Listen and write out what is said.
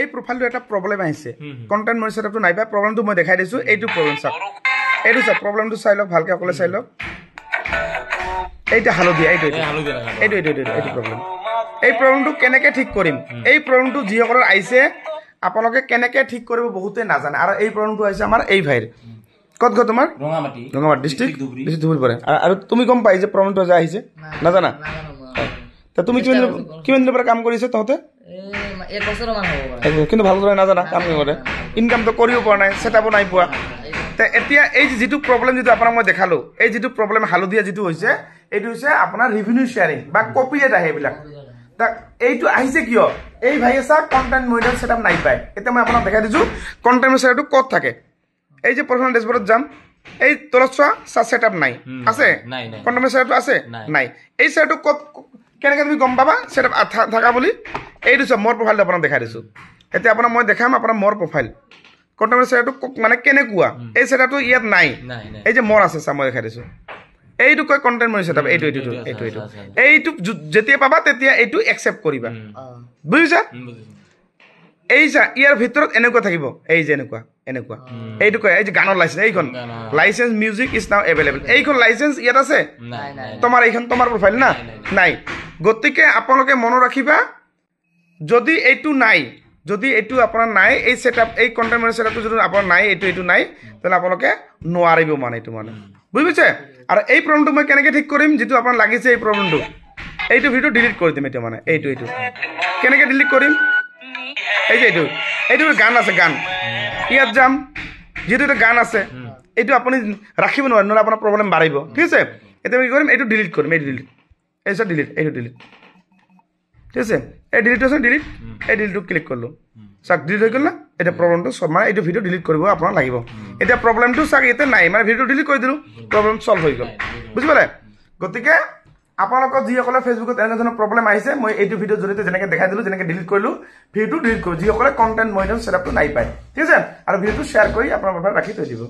এই প্ৰফাইলটো এটা প্ৰব্লেম আহিছে কন্টেন্ট মনিটৰটো নাই পায় প্ৰব্লেমটো মই দেখাই দিছো এইটো প্ৰব্লেম চাওক এইটো চাওক প্ৰব্লেমটো চাই লওক ভালকৈ অকলে চাই লওক এইটা হালধীয়া এইটো প্ৰব্লেম এই প্ৰব্লেমটো কেনেকৈ ঠিক কৰিম এই প্ৰব্লেমটো যিসকলৰ আহিছে আপোনালোকে কেনেকৈ ঠিক কৰিব বহুতে নাজানে আৰু এই প্ৰব্লেমটো আহিছে আমাৰ এই ভাইৰ কত গো তোমাৰ ৰঙামাটি ডিস্ট্ৰিক্ট ধুবুৰী পৰে আৰু তুমি গম পাই যে প্ৰব্লেমটো যে আহিছে নাজানা তা তুমি কিমান দিনৰ পৰা কাম কৰিছে তহঁতে এক বছৰ মান হ'ব কিন্তু ভালদৰে নাজানা কাম কৰে ইনকামটো কৰিব পৰা নাই সেটআপ নাই পোৱা তে এতিয়া এই যিটো প্ৰব্লেম যিটো আপোনাক মই দেখালো এই যিটো প্ৰব্লেম হালধীয়া যিটো হৈছে এইটো হৈছে আপোনাৰ ৰেভিনিউ শেয়াৰিং বা কপিৰাইট আহে এইবিলাক এইটো আহিছে কিয় এই ভাই আছে কন্টেন্ট মনিটৰ সেটআপ নাই পায় এতিয়া মই আপোনাক দেখাই দিছো কন্টেন্ট মনিটৰটো ক'ত থাকে এই যে পাৰ্সোনাল ড্যাশবোৰ্ডত যাম এই তলত চোৱা সেটআপ নাই আছে কন্টেন্ট মনিটৰটো আছে নাই এই সেটআপ ক'ত কেনেকৈ তুমি গম পাবা সেটআপ থাকা বুলি এইটো চোৱা মোৰ প্ৰফাইলটো আপোনাক দেখাই দিছো এতিয়া আপোনাক মই দেখাম আপোনাৰ মোৰ প্ৰফাইল কন্টেন্ট মনিটৰটো মানে কেনেকুৱা এই সেটআপটো ইয়াত নাই এই যে মোৰ আছে চা মই দেখাই দিছো এইটো কয় কন্টেন্ট মনিটৰ সেটআপ এইটো যেতিয়া পাবা তেতিয়া এইটো একসেপ্ট কৰিবা বুজিছা এই যা ইয়াৰ ভিতৰত এনেকুৱা থাকিব এই যে এনেকুৱা এইটো কয় এই যে গানৰ লাইসেন্স এইখন licence music is now available এইখন লাইসেন্স ইয়াত আছে তোমাৰ এইখন তোমাৰ প্ৰফাইল না নাই গতিকে আপোনালোকে মনত ৰাখিবা যদি এইটো নাই যদি এইটো আপোনাৰ নাই এই সেটআপ এই কন্টেন্ট মনিটৰ সেটআপটো যদি আপোনাৰ নাই এইটো নাই তাহলে আপোনালোকে নোৱাৰিব মানে এইটো মানে বুজিছে আৰু এই প্ৰব্লেমটো মই কেনেকৈ ঠিক কৰিম যেটো আপোনাৰ লাগিছে এই প্ৰব্লেমটো এইটো ভিডিও ডিলিট কৰি দিম এটা মানে এইটো কেনেকৈ ডিলিট কৰিম এই যে এইটো গান আছে গান ইয়াত যাম যেটো এটা গান আছে এইটো আপুনি ৰাখিব নোৱাৰে নহলে আপোনাৰ প্ৰব্লেম বাঢ়িব ঠিক আছে এটা কি কৰিম এইটো ডিলিট কৰিম এইটো ডিলিট এইটো ডিলিট ঠিক আছে এই ডিলিট এই ডিলিটটো ক্লিক কৰিলো চাক ডিলিট হৈ গ'ল না এটা প্ৰব্লেমটো সব মানে এইটো ভিডিও ডিলিট কৰিব আপোনাক লাগিব এটা প্ৰব্লেমটো চাক ইয়াতে নাই মানে ভিডিও ডিলিট কৰি দিলো প্ৰব্লেম সলভ হৈ গ'ল বুজি পালে গতিকে আপোনালোকৰ যিসকলে ফেচবুকত এনে ধৰণৰ প্ৰব্লেম আহিছে মই এইটো ভিডিও জৰিয়তে যেনেকৈ দেখাই দিলো যেনেকৈ ডিলিট কৰিলো ভিডিওটো ডিলিট কৰোঁ যিসকলে কন্টেন্ট মনিটৰ সেটআপটো নাই পায় ঠিক আছে আৰু ভিডিওটো শ্বেয়াৰ কৰি আপোনাৰ মোবাইলত ৰাখি থৈ দিব